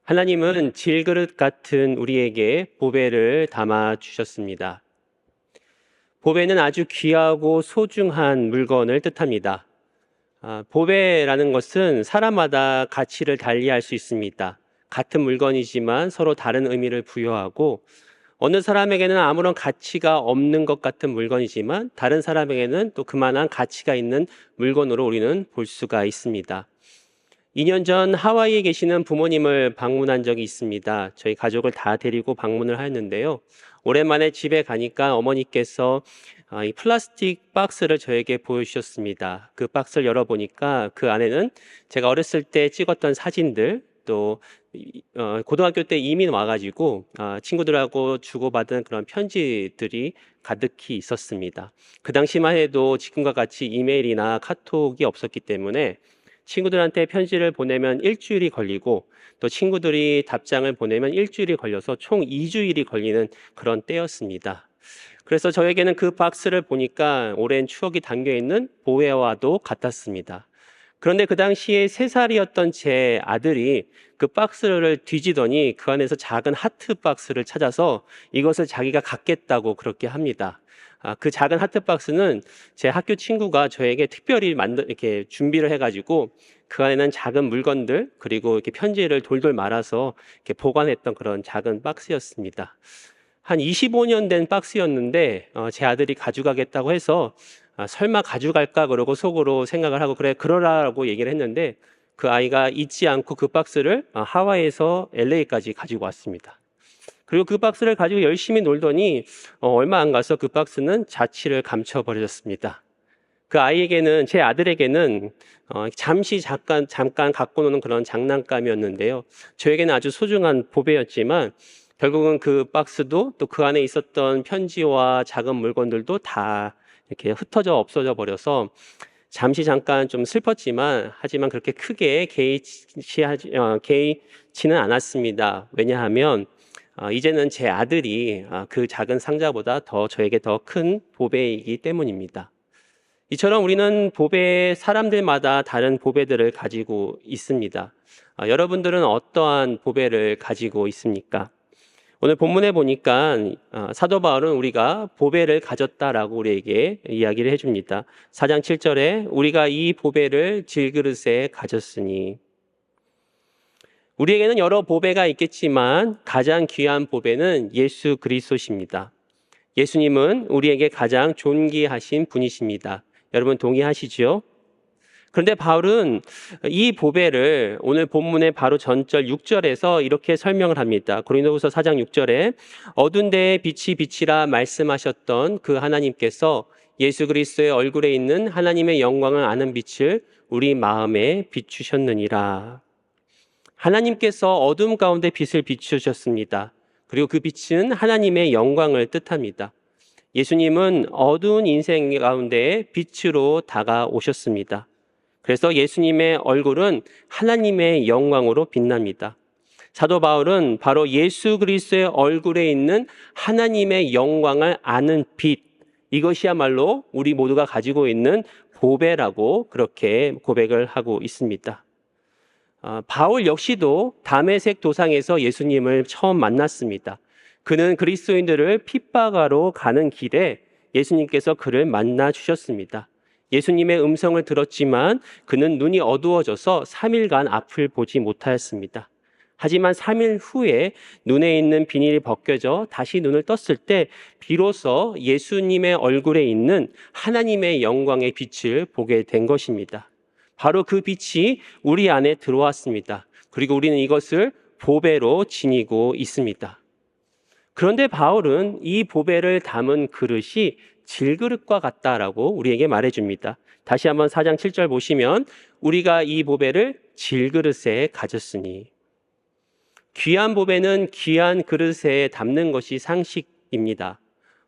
하나님은 질그릇 같은 우리에게 보배를 담아 주셨습니다. 보배는 아주 귀하고 소중한 물건을 뜻합니다. 보배라는 것은 사람마다 가치를 달리할 수 있습니다. 같은 물건이지만 서로 다른 의미를 부여하고 어느 사람에게는 아무런 가치가 없는 것 같은 물건이지만 다른 사람에게는 또 그만한 가치가 있는 물건으로 우리는 볼 수가 있습니다. 2년 전 하와이에 계시는 부모님을 방문한 적이 있습니다. 저희 가족을 다 데리고 방문을 하였는데요. 오랜만에 집에 가니까 어머니께서 이 플라스틱 박스를 저에게 보여주셨습니다. 그 박스를 열어보니까 그 안에는 제가 어렸을 때 찍었던 사진들, 또 고등학교 때 이민 와가지고 친구들하고 주고받은 그런 편지들이 가득히 있었습니다. 그 당시만 해도 지금과 같이 이메일이나 카톡이 없었기 때문에 친구들한테 편지를 보내면 일주일이 걸리고 또 친구들이 답장을 보내면 일주일이 걸려서 총 2주일이 걸리는 그런 때였습니다. 그래서 저에게는 그 박스를 보니까 오랜 추억이 담겨 있는 보배와도 같았습니다. 그런데 그 당시에 3살이었던 제 아들이 그 박스를 뒤지더니 그 안에서 작은 하트 박스를 찾아서 이것을 자기가 갖겠다고 그렇게 합니다. 그 작은 하트 박스는 제 학교 친구가 저에게 특별히 이렇게 준비를 해가지고 그 안에는 작은 물건들 그리고 이렇게 편지를 돌돌 말아서 이렇게 보관했던 그런 작은 박스였습니다. 한 25년 된 박스였는데 제 아들이 가져가겠다고 해서 설마 가져갈까 그러고 속으로 생각을 하고 그래 그러라고 얘기를 했는데 그 아이가 잊지 않고 그 박스를 하와이에서 LA까지 가지고 왔습니다. 그리고 그 박스를 가지고 열심히 놀더니 얼마 안 가서 그 박스는 자취를 감춰버렸습니다. 그 아이에게는, 제 아들에게는 잠시 잠깐 갖고 노는 그런 장난감이었는데요. 저에게는 아주 소중한 보배였지만 결국은 그 박스도 또 그 안에 있었던 편지와 작은 물건들도 다 이렇게 흩어져 없어져 버려서 잠시 잠깐 좀 슬펐지만 하지만 그렇게 크게 개의치는 않았습니다. 왜냐하면 이제는 제 아들이 그 작은 상자보다 저에게 더 큰 보배이기 때문입니다. 이처럼 우리는 사람들마다 다른 보배들을 가지고 있습니다. 여러분들은 어떠한 보배를 가지고 있습니까? 오늘 본문에 보니까 사도 바울은 우리가 보배를 가졌다라고 우리에게 이야기를 해줍니다. 4장 7절에 우리가 이 보배를 질그릇에 가졌으니, 우리에게는 여러 보배가 있겠지만 가장 귀한 보배는 예수 그리스도십니다. 예수님은 우리에게 가장 존귀하신 분이십니다. 여러분 동의하시죠? 그런데 바울은 이 보배를 오늘 본문의 바로 전절 6절에서 이렇게 설명을 합니다. 고린도후서 4장 6절에 어두운 데에 빛이 비치라 말씀하셨던 그 하나님께서 예수 그리스도의 얼굴에 있는 하나님의 영광을 아는 빛을 우리 마음에 비추셨느니라. 하나님께서 어둠 가운데 빛을 비추셨습니다. 그리고 그 빛은 하나님의 영광을 뜻합니다. 예수님은 어두운 인생 가운데 빛으로 다가오셨습니다. 그래서 예수님의 얼굴은 하나님의 영광으로 빛납니다. 사도 바울은 바로 예수 그리스도의 얼굴에 있는 하나님의 영광을 아는 빛, 이것이야말로 우리 모두가 가지고 있는 보배라고 그렇게 고백을 하고 있습니다. 바울 역시도 다메섹 도상에서 예수님을 처음 만났습니다. 그는 그리스도인들을 핍박하러 가는 길에 예수님께서 그를 만나 주셨습니다. 예수님의 음성을 들었지만 그는 눈이 어두워져서 3일간 앞을 보지 못하였습니다. 하지만 3일 후에 눈에 있는 비닐이 벗겨져 다시 눈을 떴을 때 비로소 예수님의 얼굴에 있는 하나님의 영광의 빛을 보게 된 것입니다. 바로 그 빛이 우리 안에 들어왔습니다. 그리고 우리는 이것을 보배로 지니고 있습니다. 그런데 바울은 이 보배를 담은 그릇이 질그릇과 같다라고 우리에게 말해줍니다. 다시 한번 4장 7절 보시면 우리가 이 보배를 질그릇에 가졌으니, 귀한 보배는 귀한 그릇에 담는 것이 상식입니다.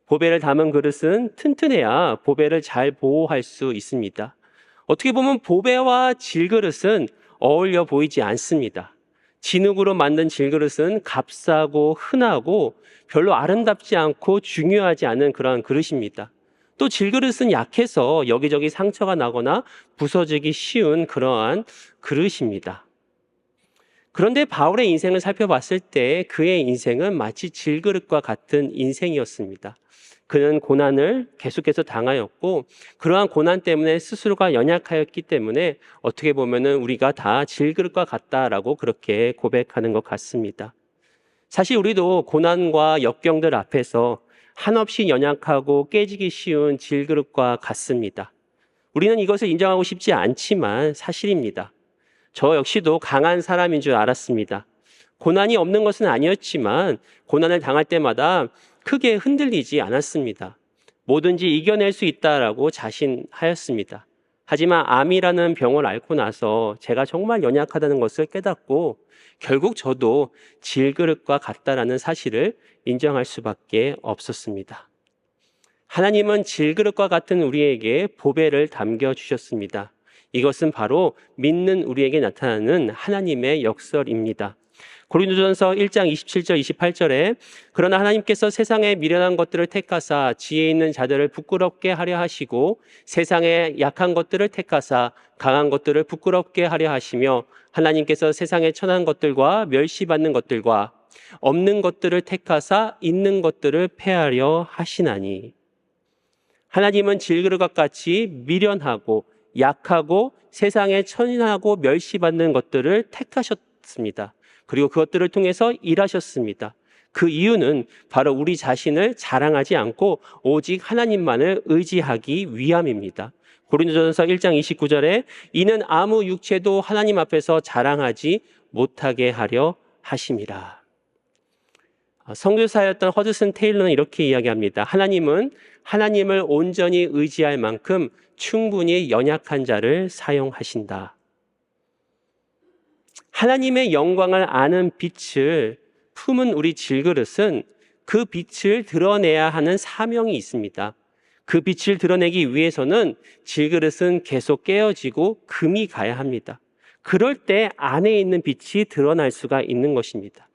보배를 담은 그릇은 튼튼해야 보배를 잘 보호할 수 있습니다. 어떻게 보면 보배와 질그릇은 어울려 보이지 않습니다. 진흙으로 만든 질그릇은 값싸고 흔하고 별로 아름답지 않고 중요하지 않은 그러한 그릇입니다. 또 질그릇은 약해서 여기저기 상처가 나거나 부서지기 쉬운 그러한 그릇입니다. 그런데 바울의 인생을 살펴봤을 때 그의 인생은 마치 질그릇과 같은 인생이었습니다. 그는 고난을 계속해서 당하였고 그러한 고난 때문에 스스로가 연약하였기 때문에 어떻게 보면은 우리가 다 질그릇과 같다라고 그렇게 고백하는 것 같습니다. 사실 우리도 고난과 역경들 앞에서 한없이 연약하고 깨지기 쉬운 질그릇과 같습니다. 우리는 이것을 인정하고 싶지 않지만 사실입니다. 저 역시도 강한 사람인 줄 알았습니다. 고난이 없는 것은 아니었지만 고난을 당할 때마다 크게 흔들리지 않았습니다. 뭐든지 이겨낼 수 있다라고 자신하였습니다. 하지만 암이라는 병을 앓고 나서 제가 정말 연약하다는 것을 깨닫고 결국 저도 질그릇과 같다라는 사실을 인정할 수밖에 없었습니다. 하나님은 질그릇과 같은 우리에게 보배를 담겨주셨습니다. 이것은 바로 믿는 우리에게 나타나는 하나님의 역설입니다. 고린도전서 1장 27절 28절에 그러나 하나님께서 세상의 미련한 것들을 택하사 지혜 있는 자들을 부끄럽게 하려 하시고 세상의 약한 것들을 택하사 강한 것들을 부끄럽게 하려 하시며 하나님께서 세상의 천한 것들과 멸시받는 것들과 없는 것들을 택하사 있는 것들을 폐하려 하시나니. 하나님은 질그릇과 같이 미련하고 약하고 세상에 천하고 멸시받는 것들을 택하셨습니다. 그리고 그것들을 통해서 일하셨습니다. 그 이유는 바로 우리 자신을 자랑하지 않고 오직 하나님만을 의지하기 위함입니다. 고린도전서 1장 29절에 이는 아무 육체도 하나님 앞에서 자랑하지 못하게 하려 하심이라. 선교사였던 허드슨 테일러는 이렇게 이야기합니다. 하나님은 하나님을 온전히 의지할 만큼 충분히 연약한 자를 사용하신다. 하나님의 영광을 아는 빛을 품은 우리 질그릇은 그 빛을 드러내야 하는 사명이 있습니다. 그 빛을 드러내기 위해서는 질그릇은 계속 깨어지고 금이 가야 합니다. 그럴 때 안에 있는 빛이 드러날 수가 있는 것입니다.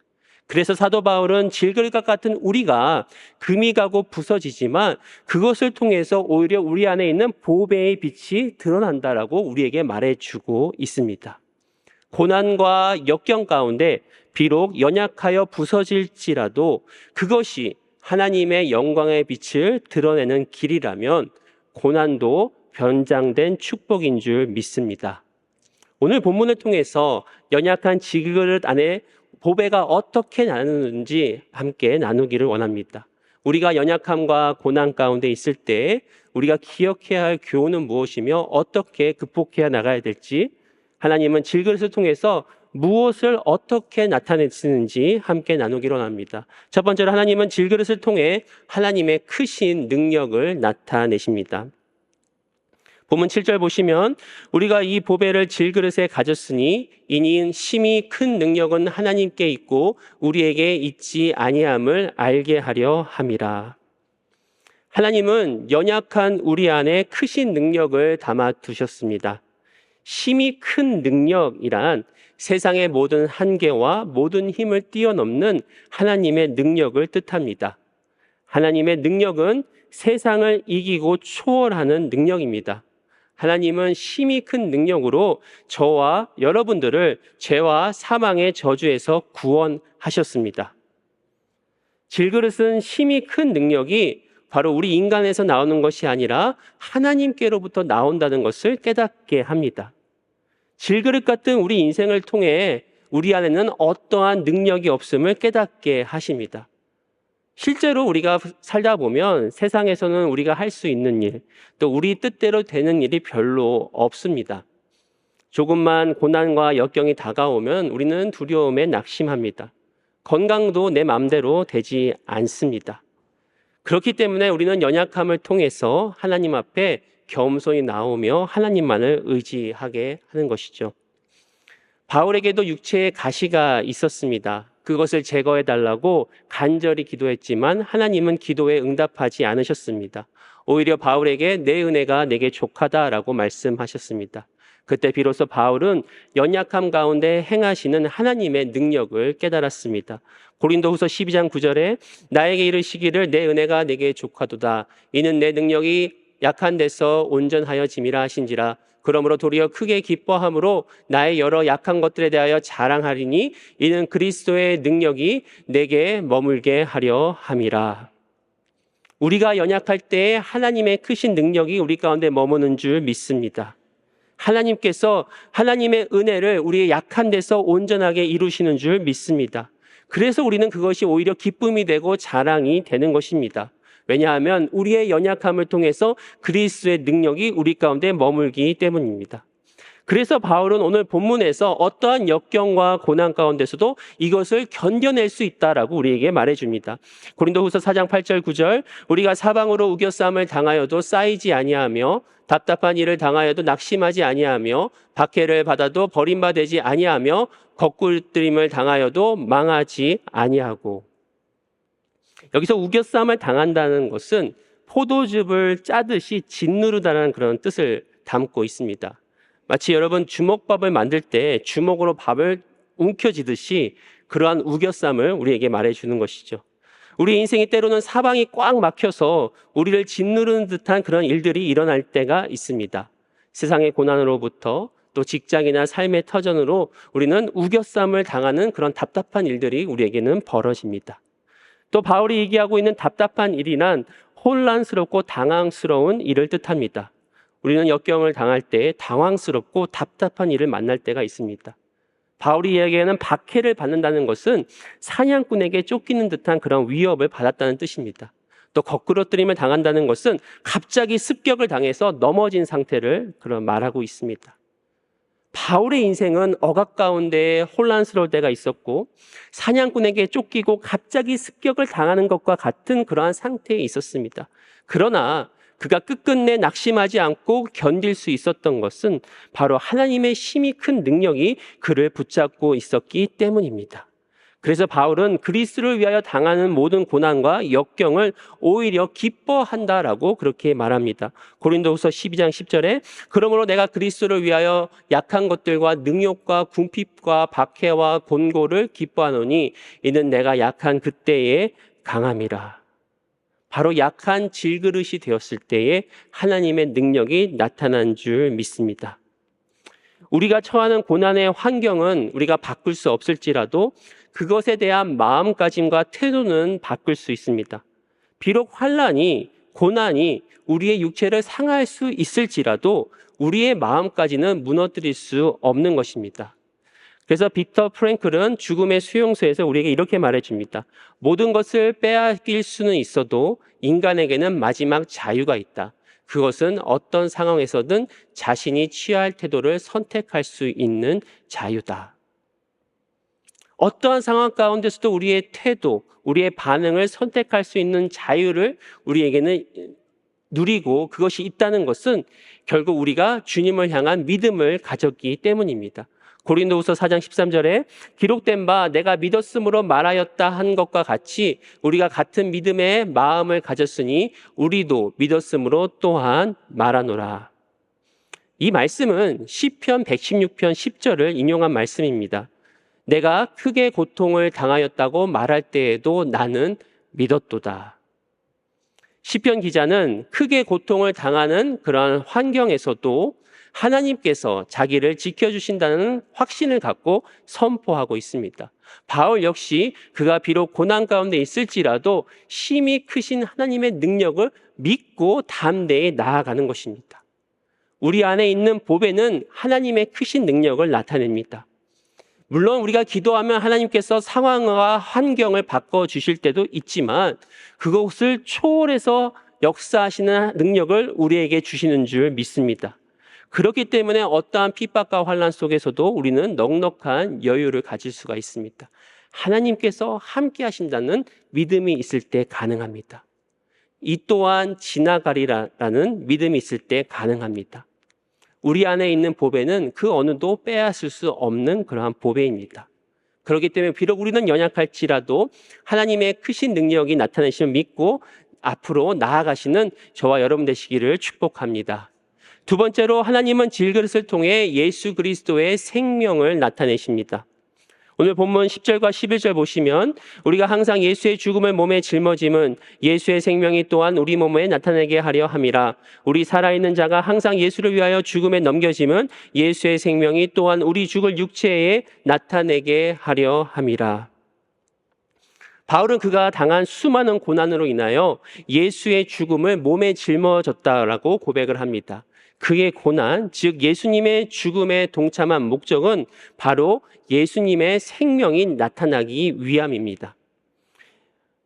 그래서 사도 바울은 질그릇과 같은 우리가 금이 가고 부서지지만 그것을 통해서 오히려 우리 안에 있는 보배의 빛이 드러난다라고 우리에게 말해주고 있습니다. 고난과 역경 가운데 비록 연약하여 부서질지라도 그것이 하나님의 영광의 빛을 드러내는 길이라면 고난도 변장된 축복인 줄 믿습니다. 오늘 본문을 통해서 연약한 질그릇 안에 보배가 어떻게 나누는지 함께 나누기를 원합니다. 우리가 연약함과 고난 가운데 있을 때 우리가 기억해야 할 교훈은 무엇이며 어떻게 극복해야 나가야 될지, 하나님은 질그릇을 통해서 무엇을 어떻게 나타내시는지 함께 나누기로 합니다. 첫 번째로 하나님은 질그릇을 통해 하나님의 크신 능력을 나타내십니다. 본문 7절 보시면 우리가 이 보배를 질그릇에 가졌으니 이는 심히 큰 능력은 하나님께 있고 우리에게 있지 아니함을 알게 하려 함이라. 하나님은 연약한 우리 안에 크신 능력을 담아 두셨습니다. 심히 큰 능력이란 세상의 모든 한계와 모든 힘을 뛰어넘는 하나님의 능력을 뜻합니다. 하나님의 능력은 세상을 이기고 초월하는 능력입니다. 하나님은 심히 큰 능력으로 저와 여러분들을 죄와 사망의 저주에서 구원하셨습니다. 질그릇은 심히 큰 능력이 바로 우리 인간에서 나오는 것이 아니라 하나님께로부터 나온다는 것을 깨닫게 합니다. 질그릇 같은 우리 인생을 통해 우리 안에는 어떠한 능력이 없음을 깨닫게 하십니다. 실제로 우리가 살다 보면 세상에서는 우리가 할 수 있는 일, 또 우리 뜻대로 되는 일이 별로 없습니다. 조금만 고난과 역경이 다가오면 우리는 두려움에 낙심합니다. 건강도 내 마음대로 되지 않습니다. 그렇기 때문에 우리는 연약함을 통해서 하나님 앞에 겸손히 나오며 하나님만을 의지하게 하는 것이죠. 바울에게도 육체에 가시가 있었습니다. 그것을 제거해 달라고 간절히 기도했지만 하나님은 기도에 응답하지 않으셨습니다. 오히려 바울에게 내 은혜가 내게 족하다라고 말씀하셨습니다. 그때 비로소 바울은 연약함 가운데 행하시는 하나님의 능력을 깨달았습니다. 고린도후서 12장 9절에 나에게 이르시기를 내 은혜가 내게 족하도다. 이는 내 능력이 약한 데서 온전하여짐이라 하신지라. 그러므로 도리어 크게 기뻐함으로 나의 여러 약한 것들에 대하여 자랑하리니 이는 그리스도의 능력이 내게 머물게 하려 함이라. 우리가 연약할 때 하나님의 크신 능력이 우리 가운데 머무는 줄 믿습니다. 하나님께서 하나님의 은혜를 우리의 약한 데서 온전하게 이루시는 줄 믿습니다. 그래서 우리는 그것이 오히려 기쁨이 되고 자랑이 되는 것입니다. 왜냐하면 우리의 연약함을 통해서 그리스도의 능력이 우리 가운데 머물기 때문입니다. 그래서 바울은 오늘 본문에서 어떠한 역경과 고난 가운데서도 이것을 견뎌낼 수 있다라고 우리에게 말해줍니다. 고린도후서 4장 8절 9절 우리가 사방으로 우겨싸움을 당하여도 쌓이지 아니하며 답답한 일을 당하여도 낙심하지 아니하며 박해를 받아도 버림받지 아니하며 거꾸들림을 당하여도 망하지 아니하고. 여기서 우겨싸움을 당한다는 것은 포도즙을 짜듯이 짓누르다는 그런 뜻을 담고 있습니다. 마치 여러분 주먹밥을 만들 때 주먹으로 밥을 움켜쥐듯이 그러한 우겨쌈을 우리에게 말해주는 것이죠. 우리 인생이 때로는 사방이 꽉 막혀서 우리를 짓누르는 듯한 그런 일들이 일어날 때가 있습니다. 세상의 고난으로부터 또 직장이나 삶의 터전으로 우리는 우겨쌈을 당하는 그런 답답한 일들이 우리에게는 벌어집니다. 또 바울이 얘기하고 있는 답답한 일이란 혼란스럽고 당황스러운 일을 뜻합니다. 우리는 역경을 당할 때 당황스럽고 답답한 일을 만날 때가 있습니다. 바울이 이야기하는 박해를 받는다는 것은 사냥꾼에게 쫓기는 듯한 그런 위협을 받았다는 뜻입니다. 또 거꾸러뜨림을 당한다는 것은 갑자기 습격을 당해서 넘어진 상태를 그런 말하고 있습니다. 바울의 인생은 억압 가운데 혼란스러울 때가 있었고 사냥꾼에게 쫓기고 갑자기 습격을 당하는 것과 같은 그러한 상태에 있었습니다. 그러나 그가 끝끝내 낙심하지 않고 견딜 수 있었던 것은 바로 하나님의 힘이 큰 능력이 그를 붙잡고 있었기 때문입니다. 그래서 바울은 그리스도를 위하여 당하는 모든 고난과 역경을 오히려 기뻐한다라고 그렇게 말합니다. 고린도후서 12장 10절에 그러므로 내가 그리스도를 위하여 약한 것들과 능욕과 궁핍과 박해와 곤고를 기뻐하노니 이는 내가 약한 그때에 강함이라. 바로 약한 질그릇이 되었을 때에 하나님의 능력이 나타난 줄 믿습니다. 우리가 처하는 고난의 환경은 우리가 바꿀 수 없을지라도 그것에 대한 마음가짐과 태도는 바꿀 수 있습니다. 비록 환난이, 고난이 우리의 육체를 상할 수 있을지라도 우리의 마음까지는 무너뜨릴 수 없는 것입니다. 그래서 빅터 프랭클은 죽음의 수용소에서 우리에게 이렇게 말해줍니다. 모든 것을 빼앗길 수는 있어도 인간에게는 마지막 자유가 있다. 그것은 어떤 상황에서든 자신이 취할 태도를 선택할 수 있는 자유다. 어떠한 상황 가운데서도 우리의 태도, 우리의 반응을 선택할 수 있는 자유를 우리에게는 누리고 그것이 있다는 것은 결국 우리가 주님을 향한 믿음을 가졌기 때문입니다. 고린도후서 4장 13절에 기록된 바 내가 믿었으므로 말하였다 한 것과 같이 우리가 같은 믿음의 마음을 가졌으니 우리도 믿었으므로 또한 말하노라. 이 말씀은 시편 116편 10절을 인용한 말씀입니다. 내가 크게 고통을 당하였다고 말할 때에도 나는 믿었도다. 시편 기자는 크게 고통을 당하는 그러한 환경에서도 하나님께서 자기를 지켜주신다는 확신을 갖고 선포하고 있습니다. 바울 역시 그가 비록 고난 가운데 있을지라도 힘이 크신 하나님의 능력을 믿고 담대히 나아가는 것입니다. 우리 안에 있는 보배는 하나님의 크신 능력을 나타냅니다. 물론 우리가 기도하면 하나님께서 상황과 환경을 바꿔주실 때도 있지만 그것을 초월해서 역사하시는 능력을 우리에게 주시는 줄 믿습니다. 그렇기 때문에 어떠한 핍박과 환난 속에서도 우리는 넉넉한 여유를 가질 수가 있습니다. 하나님께서 함께 하신다는 믿음이 있을 때 가능합니다. 이 또한 지나가리라는 믿음이 있을 때 가능합니다. 우리 안에 있는 보배는 그 어느도 빼앗을 수 없는 그러한 보배입니다. 그렇기 때문에 비록 우리는 연약할지라도 하나님의 크신 능력이 나타나심을 믿고 앞으로 나아가시는 저와 여러분 되시기를 축복합니다. 두 번째로 하나님은 질그릇을 통해 예수 그리스도의 생명을 나타내십니다. 오늘 본문 10절과 11절 보시면 우리가 항상 예수의 죽음을 몸에 짊어짐은 예수의 생명이 또한 우리 몸에 나타나게 하려 함이라. 우리 살아있는 자가 항상 예수를 위하여 죽음에 넘겨짐은 예수의 생명이 또한 우리 죽을 육체에 나타내게 하려 함이라. 바울은 그가 당한 수많은 고난으로 인하여 예수의 죽음을 몸에 짊어졌다라고 고백을 합니다. 그의 고난, 즉 예수님의 죽음에 동참한 목적은 바로 예수님의 생명이 나타나기 위함입니다.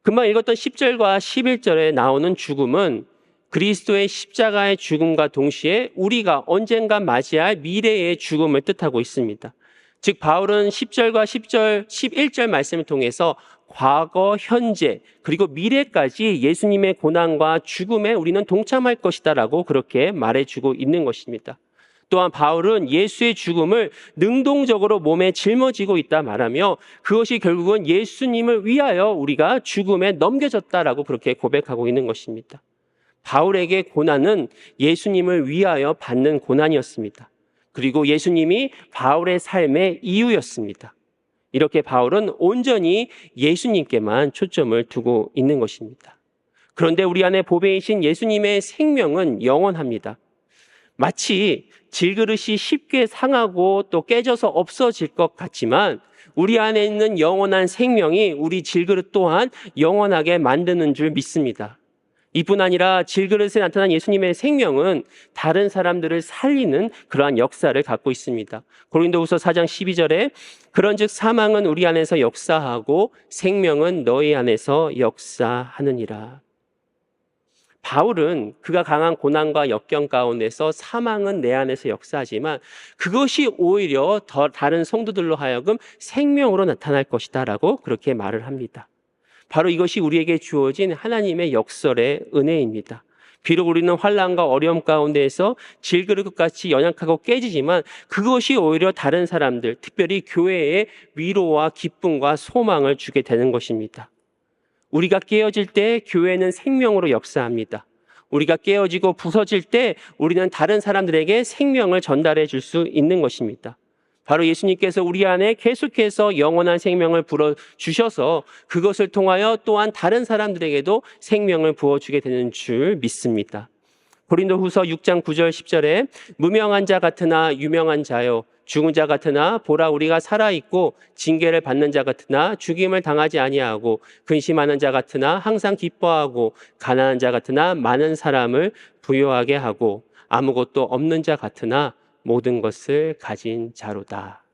금방 읽었던 10절과 11절에 나오는 죽음은 그리스도의 십자가의 죽음과 동시에 우리가 언젠가 맞이할 미래의 죽음을 뜻하고 있습니다. 즉 바울은 10절과 11절 말씀을 통해서 과거, 현재, 그리고 미래까지 예수님의 고난과 죽음에 우리는 동참할 것이다라고 그렇게 말해주고 있는 것입니다. 또한 바울은 예수의 죽음을 능동적으로 몸에 짊어지고 있다 말하며 그것이 결국은 예수님을 위하여 우리가 죽음에 넘겨졌다라고 그렇게 고백하고 있는 것입니다. 바울에게 고난은 예수님을 위하여 받는 고난이었습니다. 그리고 예수님이 바울의 삶의 이유였습니다. 이렇게 바울은 온전히 예수님께만 초점을 두고 있는 것입니다. 그런데 우리 안에 보배이신 예수님의 생명은 영원합니다. 마치 질그릇이 쉽게 상하고 또 깨져서 없어질 것 같지만 우리 안에 있는 영원한 생명이 우리 질그릇 또한 영원하게 만드는 줄 믿습니다. 이뿐 아니라 질그릇에 나타난 예수님의 생명은 다른 사람들을 살리는 그러한 역사를 갖고 있습니다. 고린도후서 4장 12절에 그런즉 사망은 우리 안에서 역사하고 생명은 너희 안에서 역사하느니라. 바울은 그가 강한 고난과 역경 가운데서 사망은 내 안에서 역사하지만 그것이 오히려 더 다른 성도들로 하여금 생명으로 나타날 것이다 라고 그렇게 말을 합니다. 바로 이것이 우리에게 주어진 하나님의 역설의 은혜입니다. 비록 우리는 환난과 어려움 가운데에서 질그릇같이 연약하고 깨지지만 그것이 오히려 다른 사람들, 특별히 교회에 위로와 기쁨과 소망을 주게 되는 것입니다. 우리가 깨어질 때 교회는 생명으로 역사합니다. 우리가 깨어지고 부서질 때 우리는 다른 사람들에게 생명을 전달해 줄 수 있는 것입니다. 바로 예수님께서 우리 안에 계속해서 영원한 생명을 불어주셔서 그것을 통하여 또한 다른 사람들에게도 생명을 부어주게 되는 줄 믿습니다. 고린도후서 6장 9절 10절에 무명한 자 같으나 유명한 자요 죽은 자 같으나 보라 우리가 살아있고 징계를 받는 자 같으나 죽임을 당하지 아니하고 근심하는 자 같으나 항상 기뻐하고 가난한 자 같으나 많은 사람을 부유하게 하고 아무것도 없는 자 같으나 모든 것을 가진 자로다.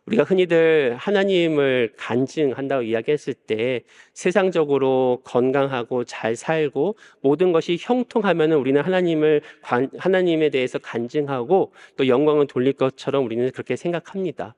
우리가 흔히들 하나님을 간증한다고 이야기했을 때 세상적으로 건강하고 잘 살고 모든 것이 형통하면 우리는 하나님에 대해서 간증하고 또 영광을 돌릴 것처럼 우리는 그렇게 생각합니다.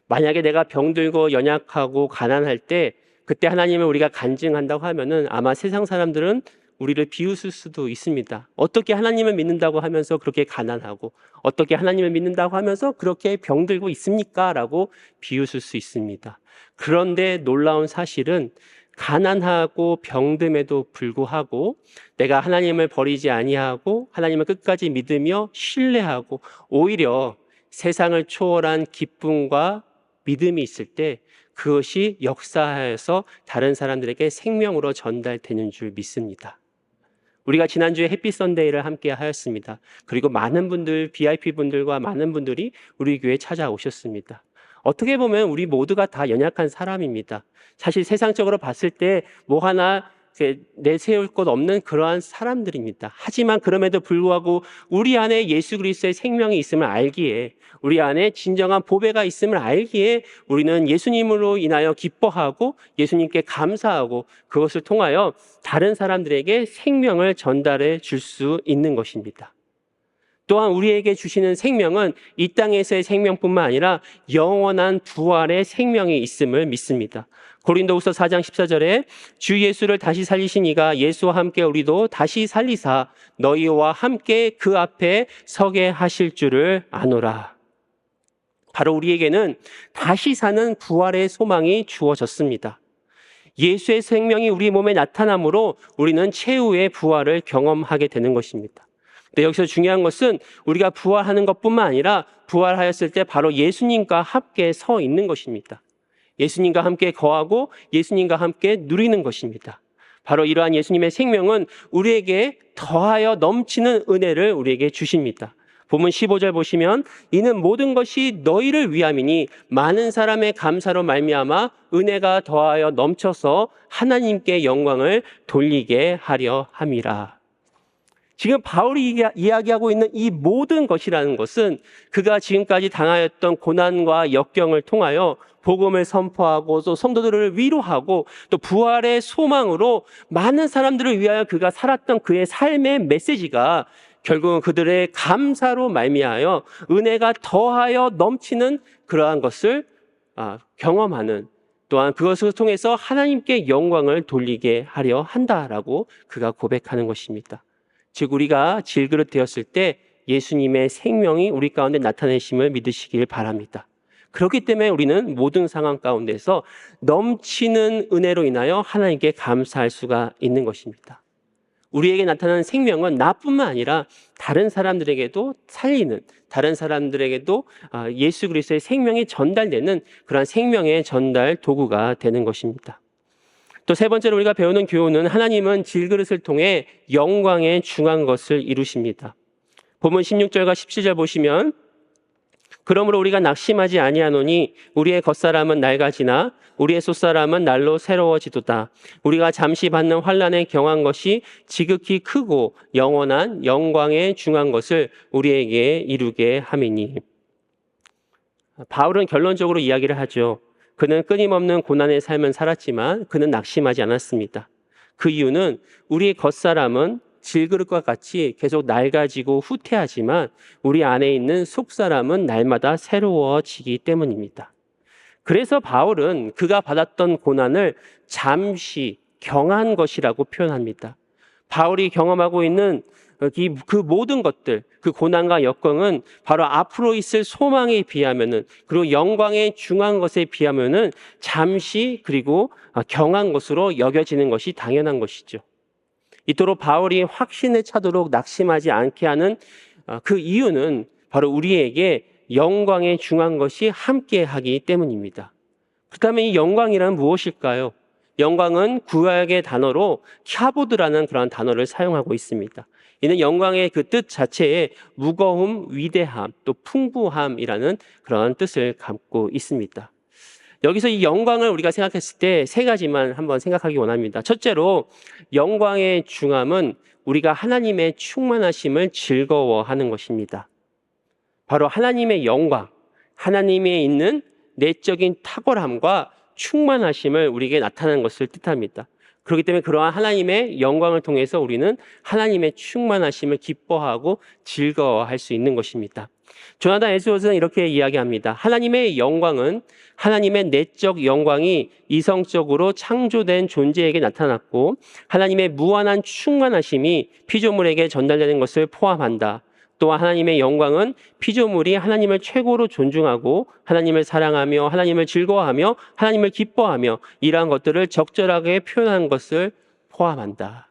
만약에 내가 병들고 연약하고 가난할 때 그때 하나님을 우리가 간증한다고 하면은 아마 세상 사람들은 우리를 비웃을 수도 있습니다. 어떻게 하나님을 믿는다고 하면서 그렇게 가난하고 어떻게 하나님을 믿는다고 하면서 그렇게 병들고 있습니까? 라고 비웃을 수 있습니다. 그런데 놀라운 사실은 가난하고 병듦에도 불구하고 내가 하나님을 버리지 아니하고 하나님을 끝까지 믿으며 신뢰하고 오히려 세상을 초월한 기쁨과 믿음이 있을 때 그것이 역사하여서 다른 사람들에게 생명으로 전달되는 줄 믿습니다. 우리가 지난주에 해피 선데이를 함께 하였습니다. 그리고 많은 분들, VIP 분들과 많은 분들이 우리 교회에 찾아오셨습니다. 어떻게 보면 우리 모두가 다 연약한 사람입니다. 사실 세상적으로 봤을 때 뭐 하나 내세울 것 없는 그러한 사람들입니다. 하지만 그럼에도 불구하고 우리 안에 예수 그리스도의 생명이 있음을 알기에 우리 안에 진정한 보배가 있음을 알기에 우리는 예수님으로 인하여 기뻐하고 예수님께 감사하고 그것을 통하여 다른 사람들에게 생명을 전달해 줄 수 있는 것입니다. 또한 우리에게 주시는 생명은 이 땅에서의 생명뿐만 아니라 영원한 부활의 생명이 있음을 믿습니다. 고린도후서 4장 14절에 주 예수를 다시 살리신 이가 예수와 함께 우리도 다시 살리사 너희와 함께 그 앞에 서게 하실 줄을 아노라. 바로 우리에게는 다시 사는 부활의 소망이 주어졌습니다. 예수의 생명이 우리 몸에 나타나므로 우리는 최후의 부활을 경험하게 되는 것입니다. 근데 여기서 중요한 것은 우리가 부활하는 것뿐만 아니라 부활하였을 때 바로 예수님과 함께 서 있는 것입니다. 예수님과 함께 거하고 예수님과 함께 누리는 것입니다. 바로 이러한 예수님의 생명은 우리에게 더하여 넘치는 은혜를 우리에게 주십니다. 본문 15절 보시면 이는 모든 것이 너희를 위함이니 많은 사람의 감사로 말미암아 은혜가 더하여 넘쳐서 하나님께 영광을 돌리게 하려 함이라. 지금 바울이 이야기하고 있는 이 모든 것이라는 것은 그가 지금까지 당하였던 고난과 역경을 통하여 복음을 선포하고 또 성도들을 위로하고 또 부활의 소망으로 많은 사람들을 위하여 그가 살았던 그의 삶의 메시지가 결국은 그들의 감사로 말미암아 은혜가 더하여 넘치는 그러한 것을 경험하는, 또한 그것을 통해서 하나님께 영광을 돌리게 하려 한다라고 그가 고백하는 것입니다. 즉 우리가 질그릇 되었을 때 예수님의 생명이 우리 가운데 나타내심을 믿으시길 바랍니다. 그렇기 때문에 우리는 모든 상황 가운데서 넘치는 은혜로 인하여 하나님께 감사할 수가 있는 것입니다. 우리에게 나타나는 생명은 나뿐만 아니라 다른 사람들에게도 살리는, 다른 사람들에게도 예수 그리스도의 생명이 전달되는 그러한 생명의 전달 도구가 되는 것입니다. 또 세 번째로 우리가 배우는 교훈은 하나님은 질그릇을 통해 영광에 중한 것을 이루십니다. 본문 16절과 17절 보시면 그러므로 우리가 낙심하지 아니하노니 우리의 겉사람은 낡아지나 우리의 솥사람은 날로 새로워지도다. 우리가 잠시 받는 환난에 경한 것이 지극히 크고 영원한 영광에 중한 것을 우리에게 이루게 함이니. 바울은 결론적으로 이야기를 하죠. 그는 끊임없는 고난의 삶을 살았지만 그는 낙심하지 않았습니다. 그 이유는 우리의 겉사람은 질그릇과 같이 계속 낡아지고 후퇴하지만 우리 안에 있는 속사람은 날마다 새로워지기 때문입니다. 그래서 바울은 그가 받았던 고난을 잠시 경한 것이라고 표현합니다. 바울이 경험하고 있는 그 모든 것들, 그 고난과 역경은 바로 앞으로 있을 소망에 비하면은, 그리고 영광에 중한 것에 비하면은 잠시 그리고 경한 것으로 여겨지는 것이 당연한 것이죠. 이토록 바울이 확신에 차도록 낙심하지 않게 하는 그 이유는 바로 우리에게 영광에 중한 것이 함께하기 때문입니다. 그렇다면 이 영광이란 무엇일까요? 영광은 구약의 단어로 캬보드라는 그런 단어를 사용하고 있습니다. 이는 영광의 그 뜻 자체에 무거움, 위대함, 또 풍부함이라는 그런 뜻을 갖고 있습니다. 여기서 이 영광을 우리가 생각했을 때 세 가지만 한번 생각하기 원합니다. 첫째로 영광의 중함은 우리가 하나님의 충만하심을 즐거워하는 것입니다. 바로 하나님의 영광, 하나님에 있는 내적인 탁월함과 충만하심을 우리에게 나타나는 것을 뜻합니다. 그렇기 때문에 그러한 하나님의 영광을 통해서 우리는 하나님의 충만하심을 기뻐하고 즐거워할 수 있는 것입니다. 조나단 에스워스는 이렇게 이야기합니다. 하나님의 영광은 하나님의 내적 영광이 이성적으로 창조된 존재에게 나타났고 하나님의 무한한 충만하심이 피조물에게 전달되는 것을 포함한다. 또한 하나님의 영광은 피조물이 하나님을 최고로 존중하고 하나님을 사랑하며 하나님을 즐거워하며 하나님을 기뻐하며 이러한 것들을 적절하게 표현한 것을 포함한다.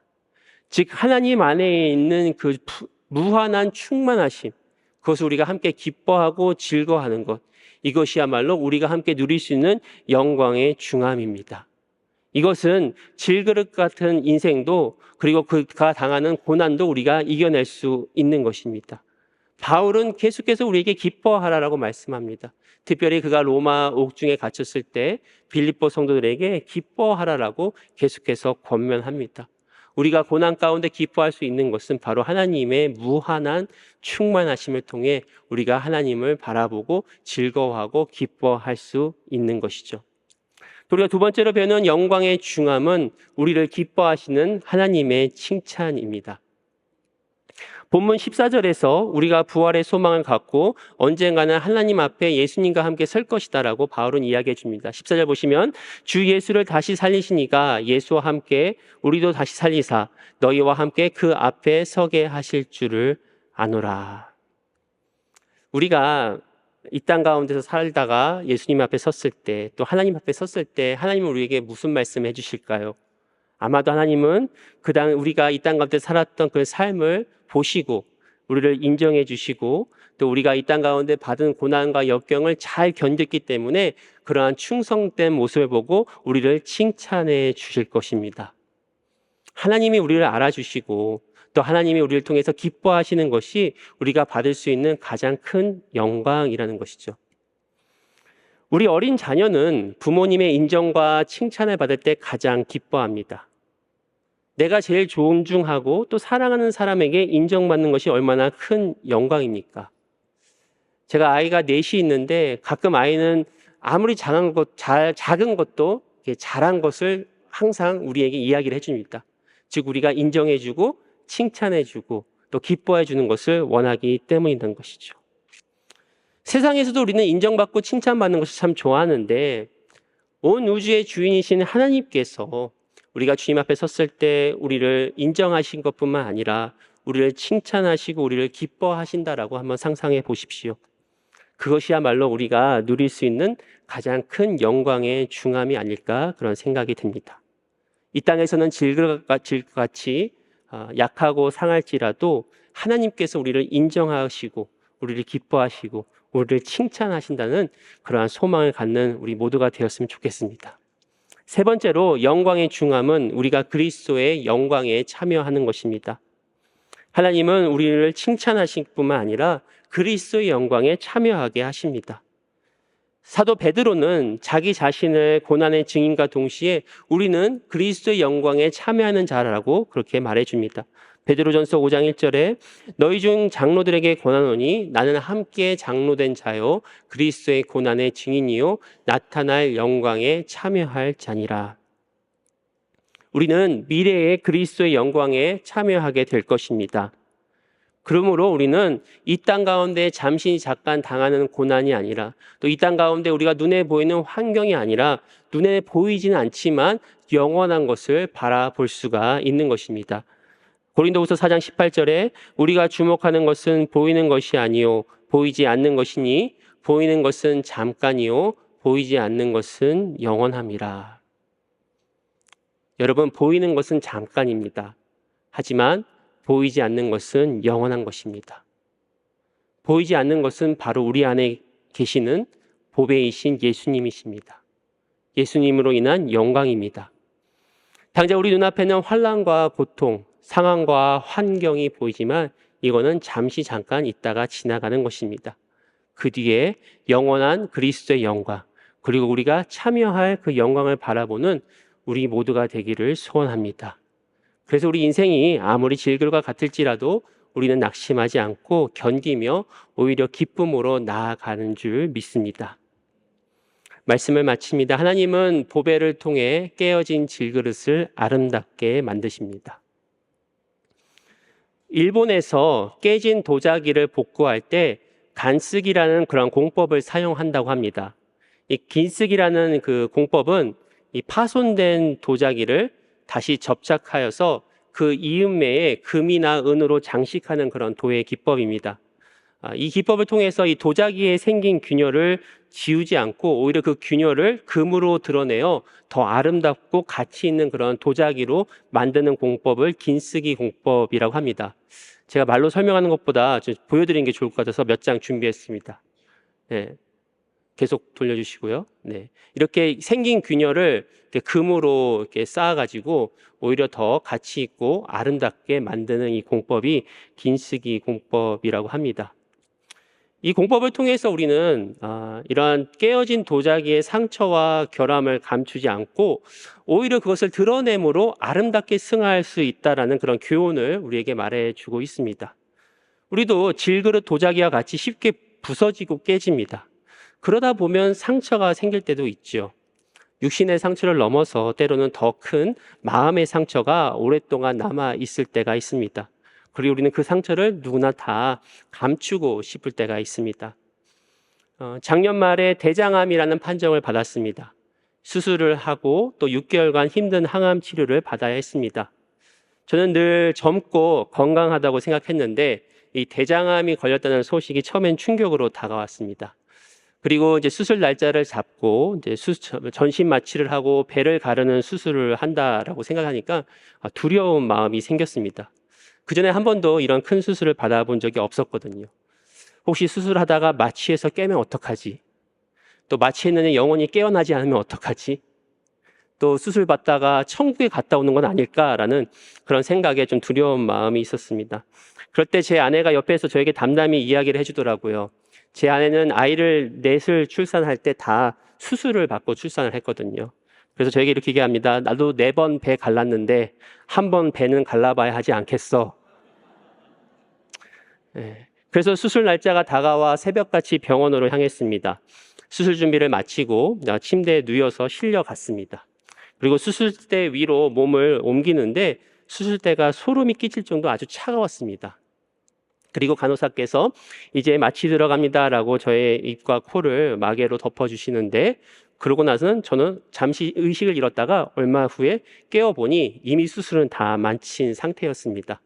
즉 하나님 안에 있는 그 무한한 충만하심, 그것을 우리가 함께 기뻐하고 즐거워하는 것, 이것이야말로 우리가 함께 누릴 수 있는 영광의 중함입니다. 이것은 질그릇 같은 인생도 그리고 그가 당하는 고난도 우리가 이겨낼 수 있는 것입니다. 바울은 계속해서 우리에게 기뻐하라라고 말씀합니다. 특별히 그가 로마 옥중에 갇혔을 때 빌립보 성도들에게 기뻐하라라고 계속해서 권면합니다. 우리가 고난 가운데 기뻐할 수 있는 것은 바로 하나님의 무한한 충만하심을 통해 우리가 하나님을 바라보고 즐거워하고 기뻐할 수 있는 것이죠. 우리가 두 번째로 배우는 영광의 중함은 우리를 기뻐하시는 하나님의 칭찬입니다. 본문 14절에서 우리가 부활의 소망을 갖고 언젠가는 하나님 앞에 예수님과 함께 설 것이다라고 바울은 이야기해 줍니다. 14절 보시면 주 예수를 다시 살리시니까 예수와 함께 우리도 다시 살리사 너희와 함께 그 앞에 서게 하실 줄을 아노라. 우리가 이 땅 가운데서 살다가 예수님 앞에 섰을 때, 또 하나님 앞에 섰을 때 하나님은 우리에게 무슨 말씀을 해주실까요? 아마도 하나님은 우리가 이 땅 가운데 살았던 그 삶을 보시고 우리를 인정해 주시고 또 우리가 이 땅 가운데 받은 고난과 역경을 잘 견뎠기 때문에 그러한 충성된 모습을 보고 우리를 칭찬해 주실 것입니다. 하나님이 우리를 알아주시고 또 하나님이 우리를 통해서 기뻐하시는 것이 우리가 받을 수 있는 가장 큰 영광이라는 것이죠. 우리 어린 자녀는 부모님의 인정과 칭찬을 받을 때 가장 기뻐합니다. 내가 제일 존중하고 또 사랑하는 사람에게 인정받는 것이 얼마나 큰 영광입니까? 제가 아이가 넷이 있는데 가끔 아이는 아무리 작은 것도 잘한 것을 항상 우리에게 이야기를 해줍니다. 즉 우리가 인정해주고 칭찬해주고 또 기뻐해주는 것을 원하기 때문이라는 것이죠. 세상에서도 우리는 인정받고 칭찬받는 것을 참 좋아하는데 온 우주의 주인이신 하나님께서 우리가 주님 앞에 섰을 때 우리를 인정하신 것뿐만 아니라 우리를 칭찬하시고 우리를 기뻐하신다라고 한번 상상해 보십시오. 그것이야말로 우리가 누릴 수 있는 가장 큰 영광의 중함이 아닐까 그런 생각이 듭니다. 이 땅에서는 질같이 약하고 상할지라도 하나님께서 우리를 인정하시고 우리를 기뻐하시고 우리를 칭찬하신다는 그러한 소망을 갖는 우리 모두가 되었으면 좋겠습니다. 세 번째로 영광의 중함은 우리가 그리스도의 영광에 참여하는 것입니다. 하나님은 우리를 칭찬하실 뿐만 아니라 그리스도의 영광에 참여하게 하십니다. 사도 베드로는 자기 자신을 고난의 증인과 동시에 우리는 그리스도의 영광에 참여하는 자라고 그렇게 말해줍니다. 베드로전서 5장 1절에 너희 중 장로들에게 권하노니 나는 함께 장로된 자요 그리스도의 고난의 증인이요 나타날 영광에 참여할 자니라. 우리는 미래의 그리스도의 영광에 참여하게 될 것입니다. 그러므로 우리는 이 땅 가운데 잠깐 당하는 고난이 아니라 또 이 땅 가운데 우리가 눈에 보이는 환경이 아니라 눈에 보이지는 않지만 영원한 것을 바라볼 수가 있는 것입니다. 고린도후서 4장 18절에 우리가 주목하는 것은 보이는 것이 아니요 보이지 않는 것이니 보이는 것은 잠깐이요 보이지 않는 것은 영원함이라. 여러분, 보이는 것은 잠깐입니다. 하지만 보이지 않는 것은 영원한 것입니다. 보이지 않는 것은 바로 우리 안에 계시는 보배이신 예수님이십니다. 예수님으로 인한 영광입니다. 당장 우리 눈앞에는 환난과 고통, 상황과 환경이 보이지만 이거는 잠깐 있다가 지나가는 것입니다. 그 뒤에 영원한 그리스도의 영광, 그리고 우리가 참여할 그 영광을 바라보는 우리 모두가 되기를 소원합니다. 그래서 우리 인생이 아무리 질글과 같을지라도 우리는 낙심하지 않고 견디며 오히려 기쁨으로 나아가는 줄 믿습니다. 말씀을 마칩니다. 하나님은 보배를 통해 깨어진 질그릇을 아름답게 만드십니다. 일본에서 깨진 도자기를 복구할 때 간쓰기라는 그런 공법을 사용한다고 합니다. 이 긴쓰기라는 그 공법은 이 파손된 도자기를 다시 접착하여서 그 이음매에 금이나 은으로 장식하는 그런 도의 기법입니다. 이 기법을 통해서 이 도자기에 생긴 균열을 지우지 않고 오히려 그 균열을 금으로 드러내어 더 아름답고 가치 있는 그런 도자기로 만드는 공법을 긴쓰기 공법이라고 합니다. 제가 말로 설명하는 것보다 보여드리는 게 좋을 것 같아서 몇 장 준비했습니다. 네, 계속 돌려주시고요. 네, 이렇게 생긴 균열을 이렇게 금으로 이렇게 쌓아가지고 오히려 더 가치 있고 아름답게 만드는 이 공법이 긴쓰기 공법이라고 합니다. 이 공법을 통해서 우리는 이러한 깨어진 도자기의 상처와 결함을 감추지 않고 오히려 그것을 드러냄으로 아름답게 승화할 수 있다라는 그런 교훈을 우리에게 말해주고 있습니다. 우리도 질그릇 도자기와 같이 쉽게 부서지고 깨집니다. 그러다 보면 상처가 생길 때도 있죠. 육신의 상처를 넘어서 때로는 더 큰 마음의 상처가 오랫동안 남아 있을 때가 있습니다. 그리고 우리는 그 상처를 누구나 다 감추고 싶을 때가 있습니다. 작년 말에 대장암이라는 판정을 받았습니다. 수술을 하고 또 6개월간 힘든 항암 치료를 받아야 했습니다. 저는 늘 젊고 건강하다고 생각했는데 이 대장암이 걸렸다는 소식이 처음엔 충격으로 다가왔습니다. 그리고 이제 수술 날짜를 잡고 이제 전신 마취를 하고 배를 가르는 수술을 한다라고 생각하니까 두려운 마음이 생겼습니다. 그전에 한 번도 이런 큰 수술을 받아본 적이 없었거든요. 혹시 수술하다가 마취해서 깨면 어떡하지? 또 마취했는데 영원히 깨어나지 않으면 어떡하지? 또 수술 받다가 천국에 갔다 오는 건 아닐까라는 그런 생각에 좀 두려운 마음이 있었습니다. 그럴 때 제 아내가 옆에서 저에게 담담히 이야기를 해주더라고요. 제 아내는 아이를 넷을 출산할 때 다 수술을 받고 출산을 했거든요. 그래서 저에게 이렇게 얘기합니다. 나도 4번 배 갈랐는데 한 번 배는 갈라봐야 하지 않겠어. 그래서 수술 날짜가 다가와 새벽같이 병원으로 향했습니다. 수술 준비를 마치고 침대에 누워서 실려갔습니다. 그리고 수술대 위로 몸을 옮기는데 수술대가 소름이 끼칠 정도 아주 차가웠습니다. 그리고 간호사께서 이제 마취 들어갑니다라고 저의 입과 코를 마개로 덮어주시는데, 그러고 나서는 저는 잠시 의식을 잃었다가 얼마 후에 깨어보니 이미 수술은 다 마친 상태였습니다.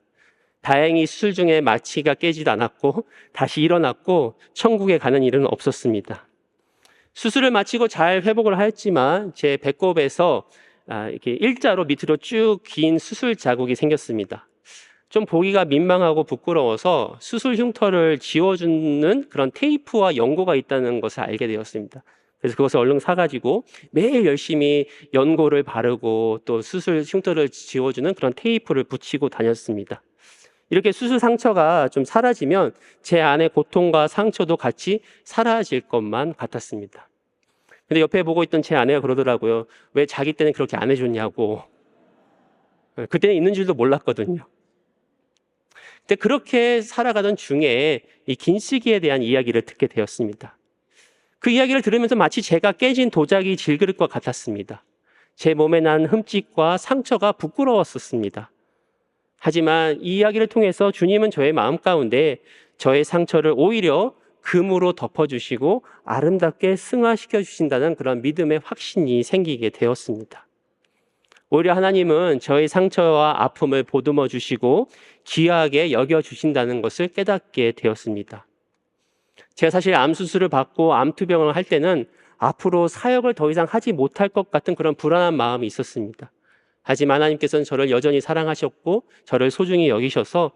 다행히 수술 중에 마취가 깨지도 않았고 다시 일어났고 천국에 가는 일은 없었습니다. 수술을 마치고 잘 회복을 하였지만 제 배꼽에서 이렇게 일자로 밑으로 쭉 긴 수술 자국이 생겼습니다. 좀 보기가 민망하고 부끄러워서 수술 흉터를 지워주는 그런 테이프와 연고가 있다는 것을 알게 되었습니다. 그래서 그것을 얼른 사가지고 매일 열심히 연고를 바르고 또 수술 흉터를 지워주는 그런 테이프를 붙이고 다녔습니다. 이렇게 수술 상처가 좀 사라지면 제 안의 고통과 상처도 같이 사라질 것만 같았습니다. 근데 옆에 보고 있던 제 아내가 그러더라고요. 왜 자기 때는 그렇게 안 해줬냐고. 그때는 있는 줄도 몰랐거든요. 근데 그렇게 살아가던 중에 이 긴 시기에 대한 이야기를 듣게 되었습니다. 그 이야기를 들으면서 마치 제가 깨진 도자기 질그릇과 같았습니다. 제 몸에 난 흠집과 상처가 부끄러웠었습니다. 하지만 이 이야기를 통해서 주님은 저의 마음 가운데 저의 상처를 오히려 금으로 덮어주시고 아름답게 승화시켜 주신다는 그런 믿음의 확신이 생기게 되었습니다. 오히려 하나님은 저의 상처와 아픔을 보듬어 주시고 귀하게 여겨 주신다는 것을 깨닫게 되었습니다. 제가 사실 암 수술을 받고 암투병을 할 때는 앞으로 사역을 더 이상 하지 못할 것 같은 그런 불안한 마음이 있었습니다. 하지만 하나님께서는 저를 여전히 사랑하셨고 저를 소중히 여기셔서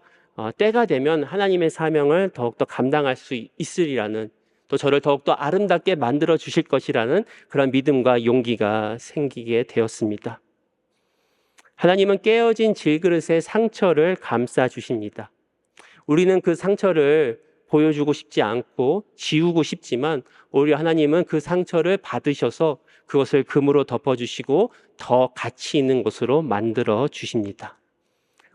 때가 되면 하나님의 사명을 더욱더 감당할 수 있으리라는, 또 저를 더욱더 아름답게 만들어 주실 것이라는 그런 믿음과 용기가 생기게 되었습니다. 하나님은 깨어진 질그릇의 상처를 감싸 주십니다. 우리는 그 상처를 보여주고 싶지 않고 지우고 싶지만 오히려 하나님은 그 상처를 받으셔서 그것을 금으로 덮어주시고 더 가치 있는 것으로 만들어 주십니다.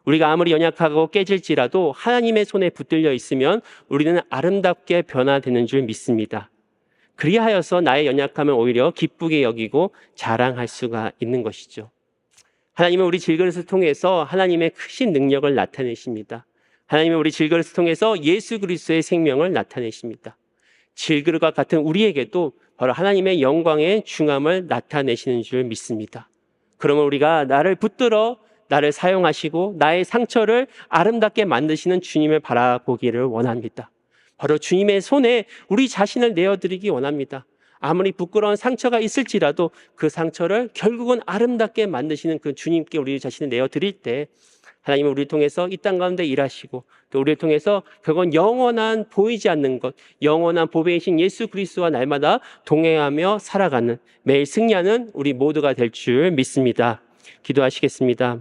우리가 아무리 연약하고 깨질지라도 하나님의 손에 붙들려 있으면 우리는 아름답게 변화되는 줄 믿습니다. 그리하여서 나의 연약함을 오히려 기쁘게 여기고 자랑할 수가 있는 것이죠. 하나님은 우리 질그릇을 통해서 하나님의 크신 능력을 나타내십니다. 하나님은 우리 질그릇을 통해서 예수 그리스도의 생명을 나타내십니다. 질그릇과 같은 우리에게도 바로 하나님의 영광의 중함을 나타내시는 줄 믿습니다. 그러면 우리가 나를 붙들어 나를 사용하시고 나의 상처를 아름답게 만드시는 주님을 바라보기를 원합니다. 바로 주님의 손에 우리 자신을 내어드리기 원합니다. 아무리 부끄러운 상처가 있을지라도 그 상처를 결국은 아름답게 만드시는 그 주님께 우리 자신을 내어드릴 때 하나님은 우리를 통해서 이 땅 가운데 일하시고 또 우리를 통해서 그건 영원한 보이지 않는 것, 영원한 보배이신 예수 그리스도와 날마다 동행하며 살아가는 매일 승리하는 우리 모두가 될 줄 믿습니다. 기도하시겠습니다.